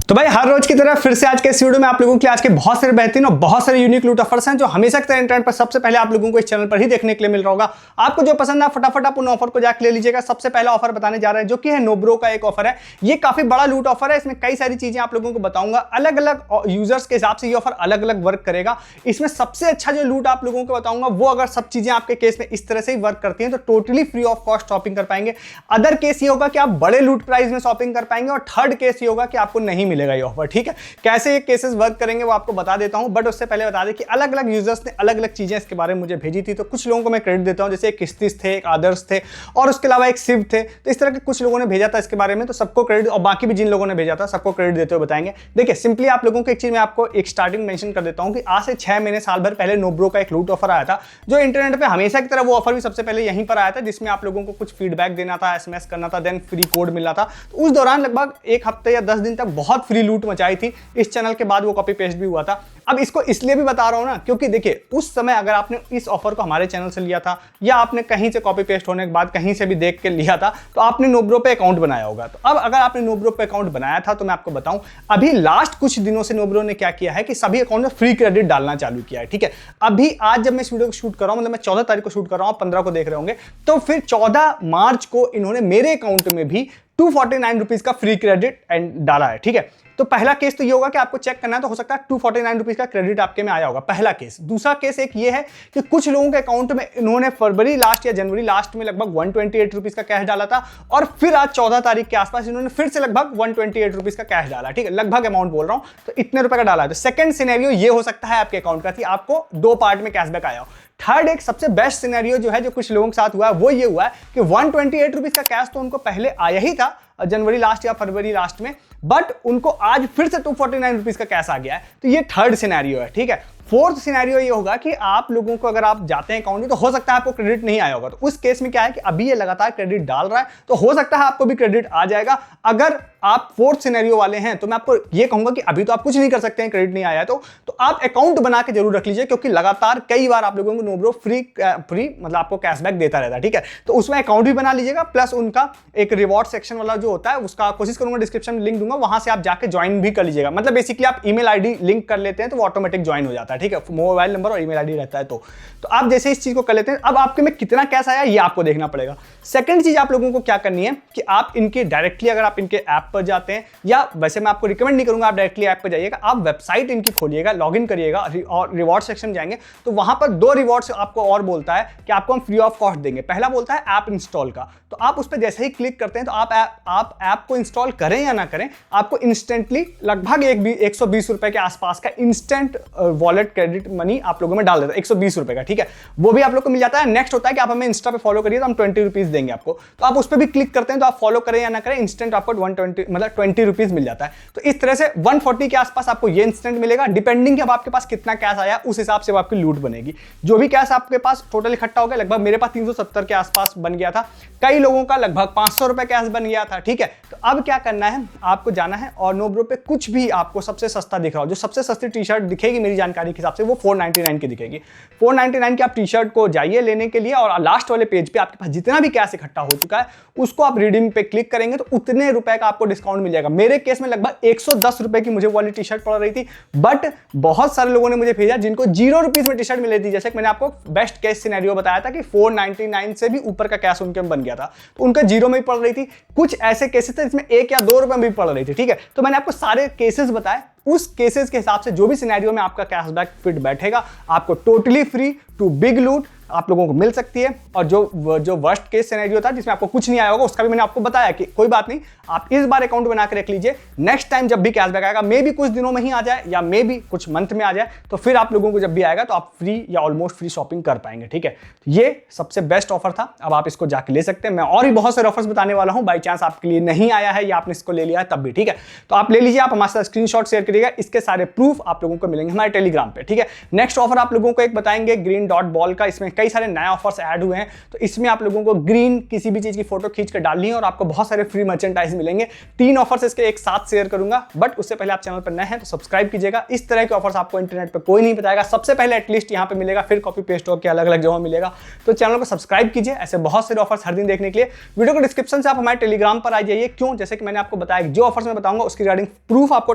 तो भाई हर रोज की तरह फिर से आज के इस वीडियो में आप लोगों के लिए आज के बहुत सारे बेहतरीन और बहुत सारे यूनिक लूट ऑफर्स हैं जो हमेशा की तरह इंटरनेट पर सबसे पहले आप लोगों को इस चैनल पर ही देखने के लिए मिल रहा होगा। आपको जो पसंद है फटाफट आप उन ऑफर को जाकर ले लीजिएगा। सबसे पहला ऑफर बताने जा रहे हैं जो कि है नोब्रो का एक ऑफर है। ये काफी बड़ा लूट ऑफर है, इसमें कई सारी चीजें आप लोगों को बताऊंगा। अलग अलग यूजर्स के हिसाब से ये ऑफर अलग अलग वर्क करेगा। इसमें सबसे अच्छा जो लूट आप लोगों को बताऊंगा वो अगर सब चीजें आपके केस में इस तरह से ही वर्क करती हैं तो totally free of cost shopping कर पाएंगे। अदर केस ये होगा कि आप बड़े लूट प्राइस में शॉपिंग कर पाएंगे और थर्ड केस ये होगा कि आपको नहीं मिलेगा ये ऑफर। ठीक है, कैसे ये केसेस वर्क करेंगे वो आपको बता देता हूं, बट उससे पहले बता दें कि अलग अलग यूजर्स ने अलग अलग चीजें इसके बारे में मुझे भेजी थी। तो कुछ लोगों को मैं क्रेडिट देता हूं, जैसे एक किस्तिस थे, एक आदर्श थे और उसके अलावा एक शिव थे। तो इस तरह के कुछ लोगों ने भेजा था इसके बारे में, तो सबको क्रेडिट और बाकी भी जिन लोगों ने भेजा था सबको क्रेडिट देते हुए बताएंगे। देखिए सिंपली आप लोगों को एक चीज मैं आपको एक स्टार्टिंग मेंशन कर देता हूं कि आज से 6 महीने साल भर पहले नोब्रो का एक लूट ऑफर आया था जो इंटरनेट पे हमेशा की तरह वो ऑफर भी सबसे पहले यहीं पर आया था, जिसमें आप लोगों को कुछ फीडबैक देना था, एसएमएस करना था, देन फ्री कोड मिला था। तो उस दौरान लगभग एक हफ्ते या 10 दिन तक बहुत फ्री लूट मचाई थी। इस चैनल के बाद वो कॉपी पेस्ट भी हुआ था। अब इसको इसलिए भी बता रहा हूं ना क्योंकि देखिए उस समय अगर आपने इस ऑफर को हमारे चैनल से लिया था या आपने कहीं से कॉपी पेस्ट होने के बाद कहीं से भी देख के लिया था तो आपने नोब्रो पे अकाउंट बनाया होगा। तो अब अगर आपने नोब्रो पे अकाउंट बनाया था तो मैं आपको बताऊं अभी लास्ट कुछ दिनों से नोब्रो ने क्या किया है कि सभी अकाउंट में फ्री क्रेडिट डालना चालू किया है। ठीक है, अभी आज जब मैं इस वीडियो को शूट कर रहा हूं, मतलब मैं 14 तारीख को शूट कर रहा हूं, 15 को देख रहे होंगे, तो फिर 14 मार्च को इन्होंने मेरे अकाउंट में भी 249 रुपीज का फ्री क्रेडिट डाला है। ठीक है, तो पहला केस तो ये होगा कि आपको चेक करना है, तो हो सकता है 249 रुपीज का क्रेडिट आपके में आया होगा, पहला केस। दूसरा केस एक ये है कि कुछ लोगों के अकाउंट में इन्होंने फरवरी लास्ट या जनवरी लास्ट में लगभग 128 रुपीज का कैश डाला था और फिर आज 14 तारीख के आसपास इन्होंने फिर से लगभग 128 रुपीज का कैश डाला। ठीक है, लगभग अमाउंट बोल रहा हूं, तो इतने रुपए का डाला है। तो सेकंड सिनेरियो ये हो सकता है आपके अकाउंट का कि आपको 2 पार्ट में कैशबैक आया हो। थर्ड एक सबसे बेस्ट सिनेरियो जो है जो कुछ लोगों के साथ हुआ है वो ये हुआ है कि 128 रुपीज का कैश तो उनको पहले आया ही था जनवरी लास्ट या फरवरी लास्ट में, बट उनको आज फिर से 249 रुपीज का कैश आ गया है। तो ये थर्ड सिनेरियो है। ठीक है, फोर्थ सिनेरियो ये होगा कि आप लोगों को अगर आप जाते हैं अकाउंट में तो हो सकता है आपको क्रेडिट नहीं आया होगा। तो उस केस में क्या है कि अभी ये लगातार क्रेडिट डाल रहा है तो हो सकता है आपको भी क्रेडिट आ जाएगा। अगर आप फोर्थ सिनेरियो वाले हैं तो मैं आपको ये कहूंगा कि अभी तो आप कुछ नहीं कर सकते हैं, क्रेडिट नहीं आया है तो आप अकाउंट बना के जरूर रख लीजिए, क्योंकि लगातार कई बार आप लोगों को नोब्रो फ्री मतलब आपको कैशबैक देता रहता है। ठीक है, तो उसमें अकाउंट भी बना लीजिएगा, प्लस उनका एक रिवॉर्ड सेक्शन वाला जो होता है उसका कोशिश करूंगा डिस्क्रिप्शन में लिंक दूंगा, वहां से आप जाके ज्वाइन भी कर लीजिएगा। मतलब बेसिकली आप ईमेल आईडी लिंक कर लेते हैं तो वो ऑटोमेटिक ज्वाइन हो जाता है। ठीक है, मोबाइल नंबर और ईमेल आईडी रहता है तो आप जैसे इस चीज को कर लेते हैं। अब आपके में कितना कैश आया ये आपको देखना पड़ेगा। सेकंड चीज आप लोगों को क्या करनी है कि आप इनके डायरेक्टली अगर आप इनके ऐप पर जाते हैं, या वैसे मैं आपको रिकमेंड नहीं करूंगा आप डायरेक्टली ऐप पर जाइएगा, आप वेबसाइट इनकी खोलिएगा, लॉगिन करिएगा और रिवॉर्ड सेक्शन जाएंगे तो वहां पर 2 रिवॉर्ड्स आपको और बोलता है कि आपको हम फ्री ऑफ कॉस्ट देंगे। पहला बोलता है ऐप इंस्टॉल का, तो आप उस पर जैसे ही क्लिक करते हैं तो आप ऐप को इंस्टॉल करें या ना करें आपको इंस्टेंटली लगभग 120 रुपए के आसपास का इंस्टेंट वॉलेट क्रेडिट मनी आप लोगों में डाल देता है, 120 रुपए का। ठीक है, वो भी आप लोग को मिल जाता है। नेक्स्ट होता है कि आप हमें इंस्टा पे फॉलो करिए तो हम 20 रुपीज देंगे आपको, तो आप उस पर भी क्लिक करते हैं तो आप फॉलो करें या ना करें इंस्टेंट आपको 120 मतलब 20 रुपीज मिल जाता है। तो इस तरह से 140 के आसपास आपको ये इंस्टेंट मिलेगा, डिपेंडिंग अब आपके पास कितना कैश आया उस हिसाब से आपकी लूट बनेगी। जो भी कैश आपके पास टोटल इकट्ठा हो गया, लगभग मेरे पास 370 के आसपास बन गया था, कई लोगों का लगभग 500 रुपए कैश बन गया था। ठीक है, तो अब क्या करना है, आपको जाना है और नोब्रो पे कुछ भी आपको सबसे सस्ता दिख रहा हो, जो सबसे सस्ती टी शर्ट दिखेगी मेरी जानकारी के हिसाब से वो 499 की दिखेगी। 499 की आप टी शर्ट को जाइए लेने के लिए और लास्ट वाले पेज पे आपके पास जितना भी कैश इकट्ठा हो चुका है उसको आप रिडीम पे क्लिक करेंगे तो उतने रुपए का आपको डिस्काउंट मिल जाएगा। मेरे केस में लगभग 110 रुपए की मुझे वाली टी शर्ट पड़ रही थी, बट बहुत सारे लोगों ने मुझे भेजा जिनको 0 रुपीज में टी शर्ट मिल रही थी। जैसे मैंने आपको बेस्ट केस सिनेरियो बताया था कि 499 से भी ऊपर का कैश उनके में बन गया था, तो उनका 0 में ही पड़ रही थी। कुछ ऐसे केसेस थे जिसमें 1 या 2 रुपए में भी पड़ रही थी। ठीक है, तो मैंने आपको सारे केसेस बताए, उस केसेस के हिसाब से जो भी सिनेरियो में आपका कैशबैक फिट बैठेगा आपको टोटली फ्री टू बिग लूट आप लोगों को मिल सकती है। और जो वर्स्ट केस सिनेरियो था जिसमें आपको कुछ नहीं आया होगा उसका भी मैंने आपको बताया कि कोई बात नहीं, आप इस बार अकाउंट बना के रख लीजिए, नेक्स्ट टाइम जब भी कैशबैक आएगा मे भी कुछ दिनों में ही आ जाए या मे भी कुछ मंथ में आ जाए, तो फिर आप लोगों को जब भी आएगा तो आप फ्री या ऑलमोस्ट फ्री शॉपिंग कर पाएंगे। ठीक है, ये सबसे बेस्ट ऑफर था, अब आप इसको जाके ले सकते हैं। मैं और भी बहुत सारे ऑफर्स बताने वाला हूं, बाई चांस आपके लिए नहीं आया है या आपने इसको ले लिया है तब भी। ठीक है, तो आप ले लीजिए, आप हमारे साथ स्क्रीनशॉट शेयर करिएगा, इसके सारे प्रूफ आप लोगों को मिलेंगे हमारे टेलीग्राम पे। ठीक है, नेक्स्ट ऑफर आप लोगों को एक बताएंगे ग्रीन डॉट बॉल का, इसमें कई सारे नए ऑफर्स ऐड हुए हैं। तो इसमें आप लोगों को ग्रीन किसी भी चीज की फोटो खींच कर डालनी है और आपको बहुत सारे फ्री मर्चेंटाइज मिलेंगे। 3 ऑफर्स इसके एक साथ शेयर करूंगा, बट उससे पहले आप चैनल पर नए हैं तो सब्सक्राइब कीजिएगा। इस तरह के ऑफर्स आपको इंटरनेट पर कोई नहीं बताएगा, सबसे पहले एटलीस्ट यहाँ पे मिलेगा, फिर कॉपी पेस्ट होकर अलग अलग जगह मिलेगा। तो चैनल को सब्सक्राइब कीजिए ऐसे बहुत सारे ऑफर्स हर दिन देखने के लिए। वीडियो को डिस्क्रिप्शन से आप हमारे टेलीग्राम पर आ जाइए। क्यों? जैसे कि मैंने आपको बताया जो ऑफर्स मैं बताऊंगा उसकी रिगार्डिंग प्रूफ आपको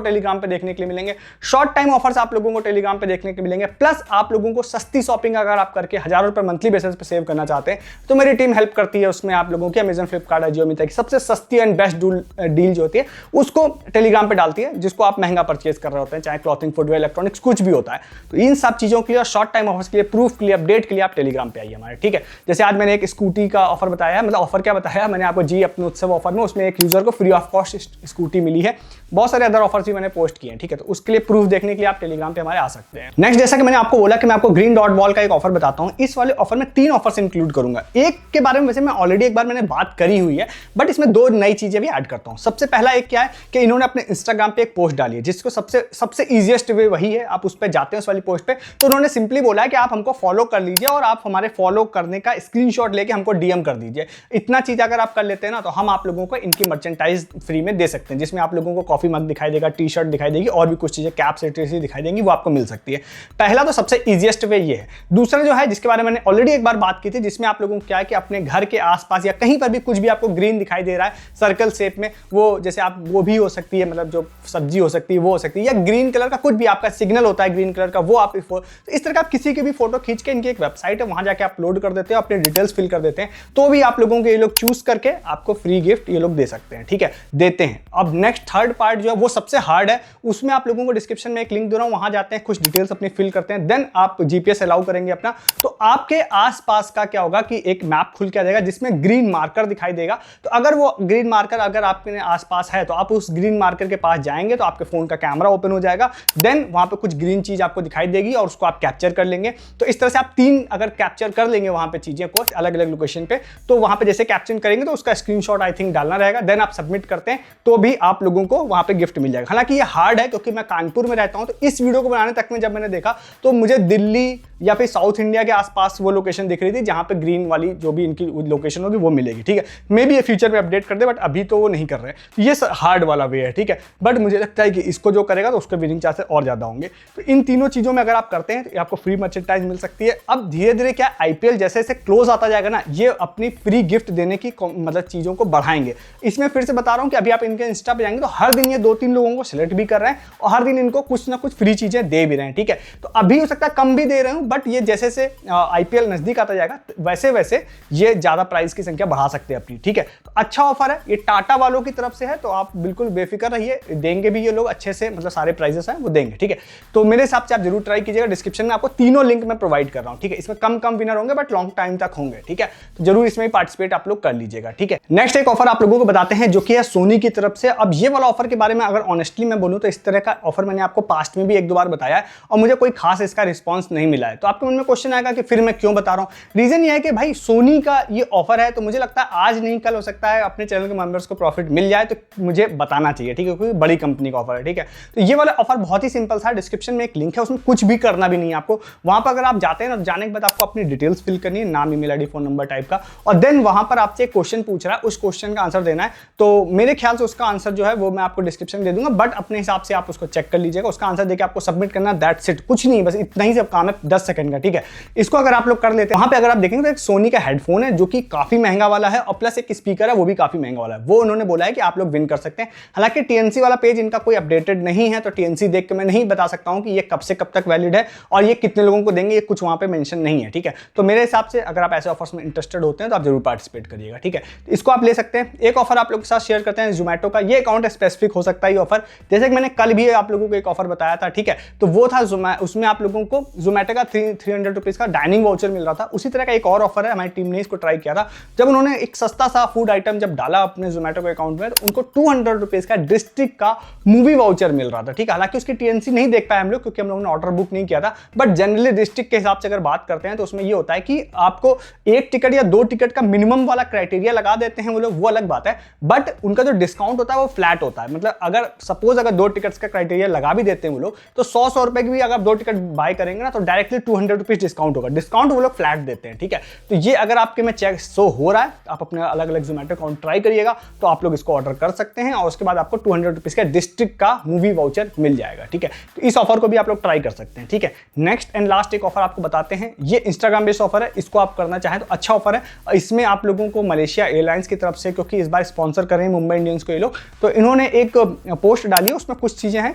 टेलीग्राम पे देखने के लिए मिलेंगे। शॉर्ट टाइम ऑफर्स आप लोगों को टेलीग्राम पे देखने के मिलेंगे, प्लस आप लोगों को सस्ती शॉपिंग अगर आप करके हजारों रुपए मंथली बेसिस पे सेव करना चाहते हैं तो मेरी टीम हेल्प करती है। उसमें आप लोगों की अमेजन, फ्लिपकार्ट, जियो मिंत्रा की सबसे सस्ती एंड बेस्ट डील जो होती है उसको टेलीग्राम पे डालती है, जिसको आप महंगा परचेज कर रहे होते हैं, चाहे क्लॉथिंग, फुटवेयर, इलेक्ट्रॉनिक्स कुछ भी होता है। तो इन सब चीजों के लिए, शॉर्ट टाइम ऑफर्स के लिए, प्रूफ के लिए, अपडेट के लिए आप टेलीग्राम पे आइए हमारे, ठीक है। जैसे आज मैंने एक स्कूटी का ऑफर बताया है, मतलब ऑफर क्या बताया मैंने आपको, जी अपने उत्सव ऑफर में, उसमें एक यूजर को फ्री ऑफ कॉस्ट स्कूटी मिली है। बहुत सारे अदर ऑफर्स भी मैंने पोस्ट किए हैं, ठीक है। तो उसके लिए प्रूफ देखने के लिए आप टेलीग्राम पे हमारे आ सकते हैं। नेक्स्ट, जैसा कि मैंने आपको बोला कि मैं आपको ग्रीन डॉट वॉल का एक ऑफर बताता हूं। इस वाले ऑफर में 3 ऑफर्स इंक्लूड करूंगा। एक के बारे में वैसे मैं ऑलरेडी एक बार मैंने बात करी हुई है, बट इसमें 2 नई चीजें भी ऐड करता हूं। सबसे पहला एक क्या है कि इन्होंने अपने इंस्टाग्राम पे एक पोस्ट डाली है, जिसको सबसे इजीएस्ट वे वही है, आप उस पर जाते हैं उस वाली पोस्ट पे, तो उन्होंने सिंपली बोला है कि आप हमको फॉलो कर लीजिए और आप हमारे फॉलो करने का स्क्रीनशॉट लेके हमको डीएम कर दीजिए। इतना चीज अगर आप कर लेते हैं ना तो हम आप लोगों को इनकी मर्चेंटाइज फ्री में दे सकते हैं, जिसमें आप लोगों को कॉफी मग दिखाई देगा, टी शर्ट दिखाई देगी और भी कुछ चीजें, कैप्स दिखाई देंगी, वो आपको मिल सकती है। पहला तो सबसे इजीएस्ट वे ये है। दूसरा जो है, जिसके बारे में मैंने ऑलरेडी एक बार बात की थी, जिसमें आप लोगों को क्या है कि अपने घर के आसपास या कहीं पर भी कुछ भी आपको ग्रीन दिखाई दे रहा है सर्कल शेप में, वो जैसे आप वो भी हो सकती है, मतलब जो सब्जी हो सकती है वो हो सकती है, या ग्रीन कलर का कुछ भी आपका सिग्नल होता है ग्रीन कलर का, वो आप तो इस तरह का आप किसी की भी फोटो खींच के, इनकी एक वेबसाइट है वहां जाके अपलोड कर देते हो, अपने डिटेल्स फिल कर देते हैं, तो भी आप लोगों को ये लोग चूज करके आपको फ्री गिफ्ट ये लोग दे सकते हैं, ठीक है, देते हैं। अब नेक्स्ट थर्ड पार्ट जो है वो सबसे हार्ड है, उसमें आप लोगों को डिस्क्रिप्शन में एक लिंक दे रहा हूं, वहां जाते हैं, कुछ डिटेल्स अपनी फिल करते हैं, देन आप जीपीएस अलाउ करेंगे अपना, तो आपके आसपास का क्या होगा कि एक मैप खुल के आ जाएगा जिसमें ग्रीन मार्कर दिखाई देगा। तो अगर वो ग्रीन मार्कर अगर आपके आसपास है तो आप उस ग्रीन मार्कर के पास जाएंगे तो आपके फोन का कैमरा ओपन हो जाएगा, देन वहां पे कुछ ग्रीन चीज आपको दिखाई देगी और उसको आप कैप्चर कर लेंगे। तो इस तरह से आप 3 अगर कैप्चर कर लेंगे वहां पे चीजें को अलग अलग लोकेशन पे, तो वहां पे जैसे कैप्चर करेंगे तो उसका स्क्रीनशॉट आई थिंक डालना रहेगा, देन आप सबमिट करते हैं तो भी आप लोगों को वहां पे गिफ्ट मिल जाएगा। हालांकि ये हार्ड है क्योंकि मैं कानपुर में रहता हूं, तो इस वीडियो को बनाने तक में जब मैंने देखा तो मुझे दिल्ली या फिर साउथ इंडिया के आसपास वो लोकेशन दिख रही थी जहां पे ग्रीन वाली जो भी इनकी लोकेशन होगी वो मिलेगी, ठीक है। मे बी ये फ्यूचर में अपडेट कर दे, बट अभी तो वो नहीं कर रहे हैं। ये हार्ड वाला वे है, ठीक है, बट मुझे लगता है कि इसको जो करेगा तो उसके विनिंग चांसेस और ज्यादा होंगे। तो इन तीनों चीजों में अगर आप करते हैं तो आपको फ्री मर्चेंटाइज मिल सकती है। अब धीरे धीरे क्या आईपीएल जैसे जैसे क्लोज आता जाएगा ना, ये अपनी फ्री गिफ्ट देने की मतलब चीजों को बढ़ाएंगे। इसमें फिर से बता रहा हूं कि अभी आप इनके इंस्टा पे जाएंगे तो हर दिन ये 2-3 लोगों को सिलेक्ट भी कर रहे हैं और हर दिन इनको कुछ ना कुछ फ्री चीजें दे भी रहे हैं, ठीक है। तो अभी हो सकता है कम भी दे रहे हूं, बट ये जैसे से आईपीएल नजदीक आता जाएगा वैसे वैसे ये ज्यादा प्राइस की संख्या बढ़ा सकते हैं अपनी, ठीक है। तो अच्छा ऑफर है, ये टाटा वालों की तरफ से है, तो आप बिल्कुल बेफिक्र रहिए, देंगे भी ये लोग अच्छे से, मतलब सारे प्राइजेस हैं वो देंगे, ठीक है। तो मेरे हिसाब से आप जरूर ट्राई कीजिएगा। डिस्क्रिप्शन में आपको तीनों लिंक मैं प्रोवाइड कर रहा हूं, ठीक है। इसमें कम विनर होंगे बट लॉन्ग टाइम तक होंगे, ठीक है। तो जरूर इसमें पार्टिसिपेट आप लोग कर लीजिएगा, ठीक है। नेक्स्ट एक ऑफर आप लोगों को बताते हैं जो कि है सोनी की तरफ से। अब ये वाला ऑफर के बारे में अगर ऑनेस्टली मैं बोलूं तो इस तरह का ऑफर मैंने आपको पास्ट में भी 1-2 बार बताया है और मुझे कोई खास इसका रिस्पांस नहीं मिला है। तो आपके मन में क्वेश्चन आएगा कि फिर मैं क्यों बता रहा हूं। रीजन ये है कि भाई सोनी का ये ऑफर है, तो मुझे लगता है आज नहीं कल हो सकता है अपने चैनल के मेंबर्स को प्रॉफिट मिल जाए, तो मुझे बताना चाहिए, ठीक है, क्योंकि बड़ी कंपनी का ऑफर है, ठीक है। तो ये वाला ऑफर बहुत ही सिंपल था, डिस्क्रिप्शन में एक लिंक है, उसमें कुछ भी करना भी नहीं है आपको। वहां पर अगर आप जाते हैं ना, जाने के बाद आपको अपनी डिटेल्स फिल करनी है, नाम, email ID, phone number type का, और देन वहां पर आपसे एक क्वेश्चन पूछ रहा है, उस क्वेश्चन का आंसर देना है। तो मेरे ख्याल से उसका आंसर जो है वो मैं आपको डिस्क्रिप्शन में दे दूंगा, बट अपने हिसाब से आप उसको चेक कर लीजिएगा। उसका आंसर देके आपको सबमिट करना, दैट्स इट, कुछ नहीं, बस इतना ही सब काम है, 10 सेकंड का, ठीक है। इसको अगर आप लोग कर लेते हैं, वहां पे अगर आप देखेंगे तो एक सोनी का हेडफोन है जो कि काफी महंगा वाला है, और प्लस एक स्पीकर है वो भी काफी महंगा वाला है, वो उन्होंने बोला है कि आप लोग विन कर सकते हैं। हालांकि टीएनसी वाला पेज इनका कोई अपडेटेड नहीं है, तो टीएनसी देख के मैं नहीं बता सकता हूं कि ये कब से कब तक वैलिड है और ये कितने लोगों को देंगे, ये कुछ वहां पे मेंशन नहीं है, ठीक है। तो मेरे हिसाब से अगर आप ऐसे ऑफर्स में इंटरेस्टेड होते हैं तो आप जरूर पार्टिसिपेट करिएगा, ठीक है। तो इसको आप ले सकते हैं। एक ऑफर आप लोगों के साथ शेयर करते हैं जोमेटो का, ये अकाउंट स्पेसिफिक हो सकता है ये ऑफर, जैसे कि मैंने कल भी आप लोगों को एक ऑफर बताया था, ठीक है। तो वो था उसमें आप लोगों को जोमेटो का 300 रुपीज का डाइनिंग वाउचर मिल रहा था। उसी तरह का एक और ऑफर है, हमारी टीम ने इसको ट्राई किया था। जब उन्होंने एक सस्ता सा फूड आइटम जब डाला अपने जोमेटो के अकाउंट में, तो उनको 200 रुपीज का डिस्ट्रिक्ट का मूवी वाउचर मिल रहा था, ठीक है। हालांकि उसकी टीएनसी नहीं देख पाए हम लोग क्योंकि हम लोगों ने ऑर्डर बुक नहीं किया था, बट जनरली डिस्ट्रिक्ट के हिसाब से अगर बात करते हैं तो उसमें ये होता है कि आपको 1 टिकट या 2 टिकट का मिनिमम वाला क्राइटेरिया लगा देते हैं वो लोग, वो अलग बात है, बट उनका जो डिस्काउंट होता है वो फ्लैट होता है। मतलब अगर सपोज अगर 2 टिकट्स का क्राइटेरिया लगा भी देते हैं वो लोग, तो 100 रुपए की भी अगर 2 टिकट बाय करेंगे ना तो डायरेक्टली 200 रुपीज डिस्काउंट होगा। डिस्काउंट वो लोग फ्लैट देते हैं, ठीक है। तो ये अगर आपके में चेक शो हो रहा है, आप अपने अलग अलग जोमेटो अकाउंट ट्राई करिएगा, तो आप लोग इसको ऑर्डर कर सकते हैं और उसके बाद आपको 200 रुपीज़ का डिस्ट्रिक्ट का मूवी वाउचर मिल जाएगा, ठीक है। तो इस ऑफर को भी आप लोग ट्राई कर सकते हैं, ठीक है। नेक्स्ट एंड लास्ट एक ऑफर आपको बताते हैं, ये इंस्टाग्राम बेस्ड ऑफर है, इसको आप करना चाहें तो अच्छा ऑफर है। इसमें आप लोगों को मलेशिया एयरलाइंस की तरफ से, क्योंकि इस बार स्पॉन्सर कर रहे हैं मुंबई इंडियंस को ये लोग, तो इन्होंने एक पोस्ट डाली है, उसमें कुछ चीज़ें हैं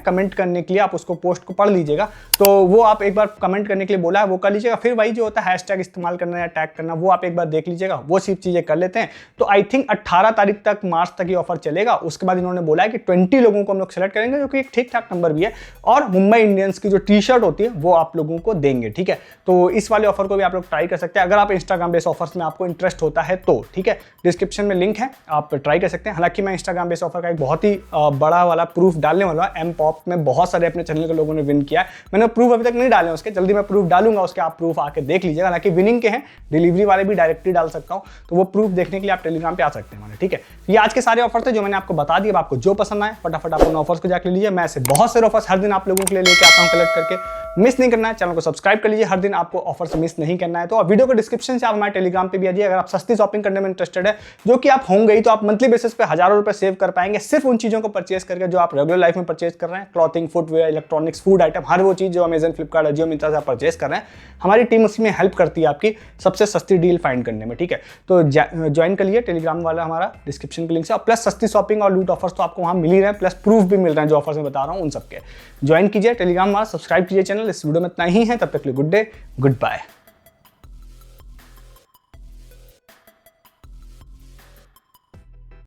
कमेंट करने के लिए, आप उसको पोस्ट को पढ़ लीजिएगा। तो वो आप एक बार कमेंट करने के लिए बोला है, वो कर लीजिएगा। फिर वही जो होता है हैशटैग इस्तेमाल करना या टैग करना, वो आप एक बार देख लीजिएगा, वो सिर्फ चीज़ें कर लेते हैं। तो आई थिंक 18 तारीख तक, मार्च तक ये ऑफर चलेगा। उसके बाद इन्होंने बोला है कि 20 लोगों को हम लोग सेलेक्ट करेंगे, जो कि एक ठीक ठाक नंबर भी है, और मुंबई इंडियंस की जो टी शर्ट होती है वो आप लोगों को देंगे, ठीक है। तो इस वाले ऑफर को भी आप लोग ट्राई कर सकते हैं अगर आप इंस्टाग्राम बेस्ड ऑफर्स में आपको इंटरेस्ट होता है तो, ठीक है। डिस्क्रिप्शन में लिंक है, आप ट्राई कर सकते हैं। हालांकि मैं इंस्टाग्राम बेस्ड ऑफर का एक बहुत ही बड़ा वाला प्रूफ डालने वाला हूं, एम पॉप में बहुत सारे अपने चैनल के लोगों ने विन किया है। मैंने प्रूफ अभी तक नहीं डाले उसके, जल्दी मैं प्रूफ डालूंगा उसके, आप प्रूफ आके देख लीजिएगा। हालांकि विनिंग के हैं, डिलीवरी वाले भी डायरेक्टली डाल सकता हूं, तो वो प्रूफ देखने के लिए आप टेलीग्राम पे आ सकते हैं हमारे, ठीक है। ये आज के सारे ऑफर थे जो मैंने आपको बता दिए। आपको जो पसंद आए फटाफट आप उन ऑफर्स को जाकर लीजिए। मैं ऐसे बहुत सारे ऑफर्स हर दिन आप लोगों के लिए लेके आता हूं कलेक्ट करके। मिस नहीं करना है, चैनल को सब्सक्राइब कर लीजिए, हर दिन आपको ऑफर से मिस नहीं करना है। तो वीडियो को डिस्क्रिप्शन से आप हमारे टेलीग्राम पे भी आ जाइए। अगर आप सस्ती शॉपिंग करने में इंटरेस्टेड है, जो कि आप होंगे ही, तो आप मंथली बेसिस पे हजारों रुपए सेव कर पाएंगे सिर्फ उन चीजों को परचेज करके जो आप रेगुलर लाइफ में परचेज कर रहे हैं। Clothing, footwear, electronics, food item, हर वो चीज जो अमेजन, फ्लिपकार्ट, अजियो, मिंत्रा से आप परचेज कर रहे हैं, हमारी टीम उसमें हेल्प करती है आपकी सबसे सस्ती डील फाइंड करने में, ठीक है। तो ज्वाइन कर लिए टेलीग्राम वाला हमारा डिस्क्रिप्शन के लिंक से, और प्लस सस्ती शॉपिंग और लूट ऑफर्स तो आपको वहां मिल ही रहे हैं, प्लस प्रूफ भी मिल रहे हैं जो ऑफर्स में बता रहा हूं उन सबके। ज्वाइन कीजिए टेलीग्राम हमारा, सब्सक्राइब कीजिए चैनल। इस वीडियो में इतना ही है, तब तक के लिए गुड डे, गुड बाय।